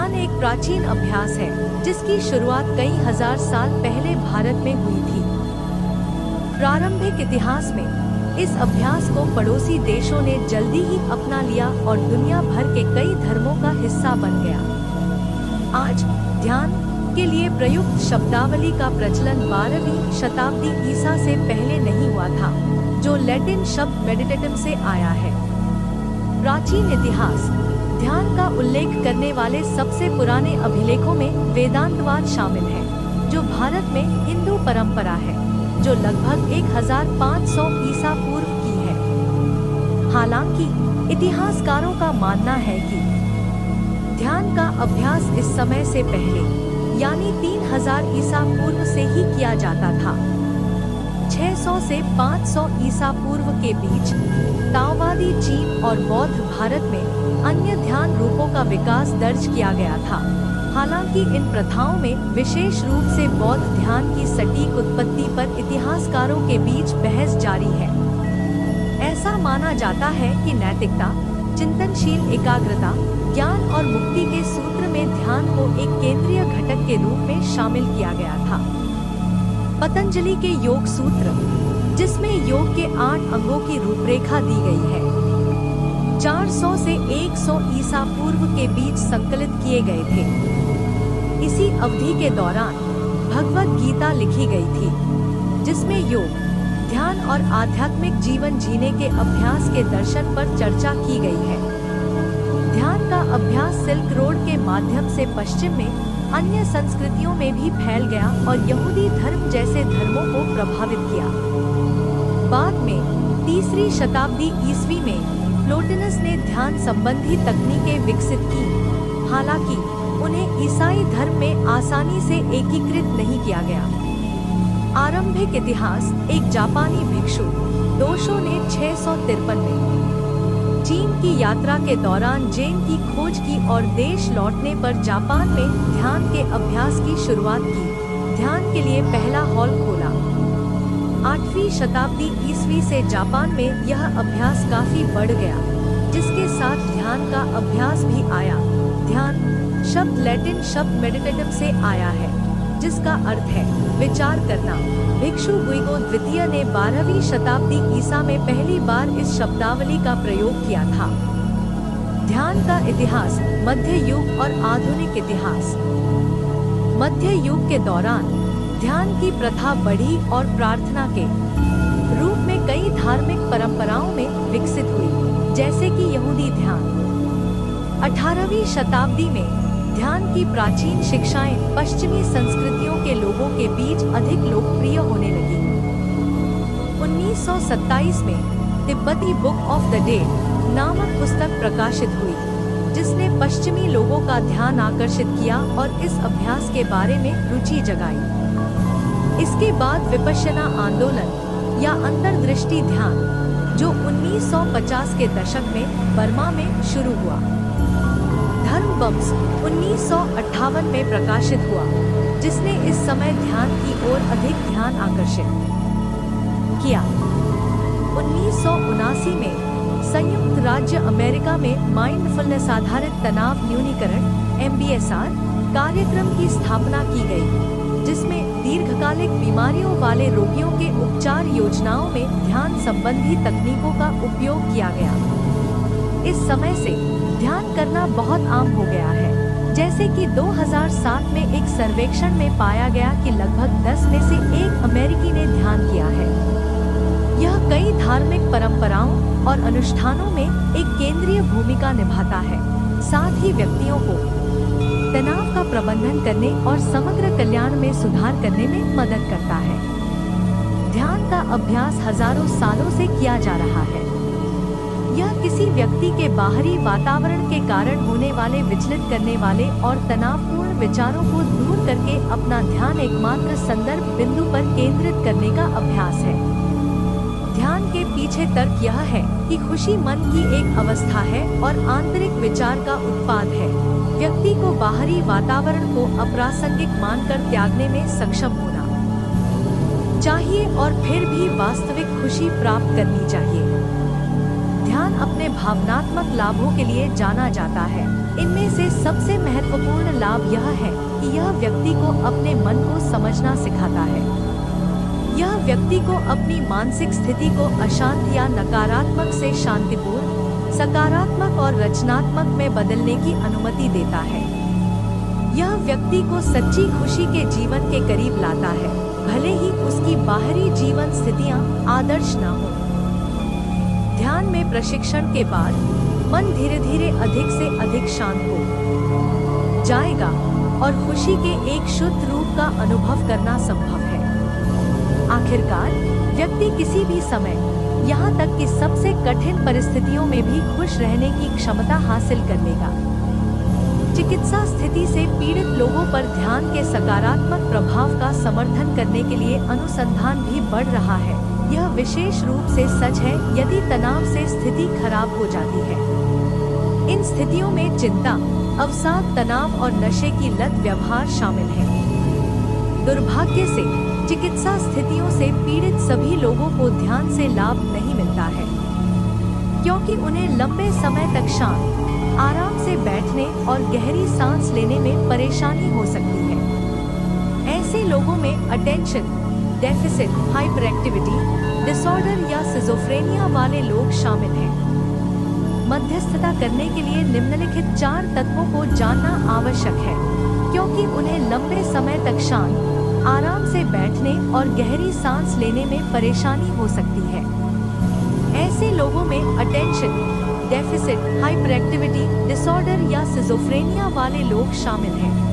ध्यान एक प्राचीन अभ्यास है जिसकी शुरुआत कई हजार साल पहले भारत में हुई थी। प्रारंभिक इतिहास में इस अभ्यास को पड़ोसी देशों ने जल्दी ही अपना लिया और दुनिया भर के कई धर्मों का हिस्सा बन गया। आज ध्यान के लिए प्रयुक्त शब्दावली का प्रचलन 12वीं शताब्दी ईसा से पहले नहीं हुआ था, जो लैटिन शब्द मेडिटेटिव से आया है। प्राचीन इतिहास ध्यान का उल्लेख करने वाले सबसे पुराने अभिलेखों में वेदांतवाद शामिल है, जो भारत में हिंदू परंपरा है, जो लगभग 1500 ईसा पूर्व की है। हालांकि इतिहासकारों का मानना है कि ध्यान का अभ्यास इस समय से पहले यानी 3000 ईसा पूर्व से ही किया जाता था। 600 से 500 ईसा पूर्व के बीच ताओवादी चीन और बौद्ध भारत में अन्य ध्यान रूपों का विकास दर्ज किया गया था। हालांकि इन प्रथाओं में विशेष रूप से बौद्ध ध्यान की सटीक उत्पत्ति पर इतिहासकारों के बीच बहस जारी है। ऐसा माना जाता है कि नैतिकता, चिंतनशील एकाग्रता, ज्ञान और मुक्ति के सूत्र में ध्यान को एक केंद्रीय घटक के रूप में शामिल किया गया था। पतंजलि के योग सूत्र, जिसमें योग के 8 अंगों की रूपरेखा दी गई है, 400 से 100 ईसा पूर्व के बीच संकलित किए गए थे। इसी अवधि के दौरान भगवद गीता लिखी गई थी, जिसमें योग, ध्यान और आध्यात्मिक जीवन जीने के अभ्यास के दर्शन पर चर्चा की गई है। ध्यान का अभ्यास सिल्क रोड के माध्यम से पश्चिम में अन्य संस्कृतियों में भी फैल गया और यहूदी धर्म जैसे धर्मों को प्रभावित किया। बाद में 3री शताब्दी ईस्वी में प्लोटिनस ने ध्यान संबंधी तकनीकें विकसित की, हालांकि उन्हें ईसाई धर्म में आसानी से एकीकृत नहीं किया गया। आरंभिक इतिहास एक जापानी भिक्षु दोशो ने 653 में चीन की यात्रा के दौरान जैन की खोज की और देश लौटने पर जापान में ध्यान के अभ्यास की शुरुआत की। ध्यान के लिए पहला हॉल खोला। 8वीं शताब्दी ईस्वी से जापान में यह अभ्यास काफी बढ़ गया, जिसके साथ ध्यान का अभ्यास भी आया। ध्यान शब्द लैटिन शब्द मेडिटेटिव से आया है, जिसका अर्थ है विचार करना। भिक्षु गुइगो द्वितीय ने 12वीं शताब्दी ईसा में पहली बार इस शब्दावली का प्रयोग किया था। ध्यान का इतिहास, मध्य युग और आधुनिक इतिहास। मध्य युग के दौरान ध्यान की प्रथा बढ़ी और प्रार्थना के रूप में कई धार्मिक परंपराओं में विकसित हुई, जैसे कि यहूदी ध्यान। 18वीं शताब्दी में ध्यान की प्राचीन शिक्षाएं पश्चिमी संस्कृतियों के लोगों के बीच अधिक लोकप्रिय होने लगी। 1927 में तिब्बती बुक ऑफ द डेड नामक पुस्तक प्रकाशित हुई, जिसने पश्चिमी लोगों का ध्यान आकर्षित किया और इस अभ्यास के बारे में रुचि जगाई। इसके बाद विपश्यना आंदोलन या अंतर्दृष्टि ध्यान, जो 1950 के दशक में बर्मा में शुरू हुआ। धर्म बम्स 1958 में प्रकाशित हुआ, जिसने इस समय ध्यान की ओर अधिक ध्यान आकर्षित किया। 1979 में संयुक्त राज्य अमेरिका में माइंडफुलनेस आधारित तनाव न्यूनीकरण (MBSR) कार्यक्रम की स्थापना की गई, जिसमें दीर्घकालिक बीमारियों वाले रोगियों के उपचार योजनाओं में ध्यान संबंधी तकनीकों का उपयोग किया गया। इस समय से ध्यान करना बहुत आम हो गया है, जैसे कि 2007 में एक सर्वेक्षण में पाया गया कि लगभग 10 में से 1 अमेरिकी ने ध्यान किया है। यह कई धार्मिक परंपराओं और अनुष्ठानों में एक केंद्रीय भूमिका निभाता है, साथ ही व्यक्तियों को तनाव का प्रबंधन करने और समग्र कल्याण में सुधार करने में मदद करता है। ध्यान का अभ्यास हजारों सालों से किया जा रहा है। यह किसी व्यक्ति के बाहरी वातावरण के कारण होने वाले विचलित करने वाले और तनावपूर्ण विचारों को दूर करके अपना ध्यान एकमात्र संदर्भ बिंदु पर केंद्रित करने का अभ्यास है। ध्यान के पीछे तर्क यह है कि खुशी मन की एक अवस्था है और आंतरिक विचार का उत्पाद है। व्यक्ति को बाहरी वातावरण को अप्रासंगिक मानकर त्यागने में सक्षम होना चाहिए और फिर भी वास्तविक खुशी प्राप्त करनी चाहिए। ध्यान अपने भावनात्मक लाभों के लिए जाना जाता है। इनमें से सबसे महत्वपूर्ण लाभ यह है कि यह व्यक्ति को अपने मन को समझना सिखाता है। यह व्यक्ति को अपनी मानसिक स्थिति को अशांत या नकारात्मक से शांतिपूर्ण, सकारात्मक और रचनात्मक में बदलने की अनुमति देता है। यह व्यक्ति को सच्ची खुशी के जीवन के करीब लाता है, भले ही उसकी बाहरी जीवन स्थितियां आदर्श न हो। ध्यान में प्रशिक्षण के बाद मन धीरे धीरे अधिक से अधिक शांत हो जाएगा और खुशी के एक शुद्ध रूप का अनुभव करना संभव है। आखिरकार व्यक्ति किसी भी समय, यहाँ तक कि सबसे कठिन परिस्थितियों में भी खुश रहने की क्षमता हासिल कर लेगा। चिकित्सा स्थिति से पीड़ित लोगों पर ध्यान के सकारात्मक प्रभाव का समर्थन करने के लिए अनुसंधान भी बढ़ रहा है। यह विशेष रूप से सच है यदि तनाव से स्थिति खराब हो जाती है। इन स्थितियों में चिंता, अवसाद, तनाव और नशे की लत व्यवहार शामिल है। दुर्भाग्य से चिकित्सा स्थितियों से पीड़ित सभी लोगों को ध्यान से लाभ नहीं मिलता है, क्योंकि उन्हें लंबे समय तक शांत, आराम से बैठने और गहरी सांस लेने में परेशानी हो सकती है। ऐसे लोगों में attention deficit hyper activity disorder या सिजोफ्रेनिया वाले लोग शामिल हैं। मध्यस्थता करने के लिए निम्नलिखित 4 तत्वों को जानना आवश्यक है, क्योंकि उन्हें लंबे समय तक शांत, आराम से बैठने और गहरी सांस लेने में परेशानी हो सकती है। ऐसे लोगों में attention deficit hyper activity disorder या सिजोफ्रेनिया वाले लोग शामिल हैं।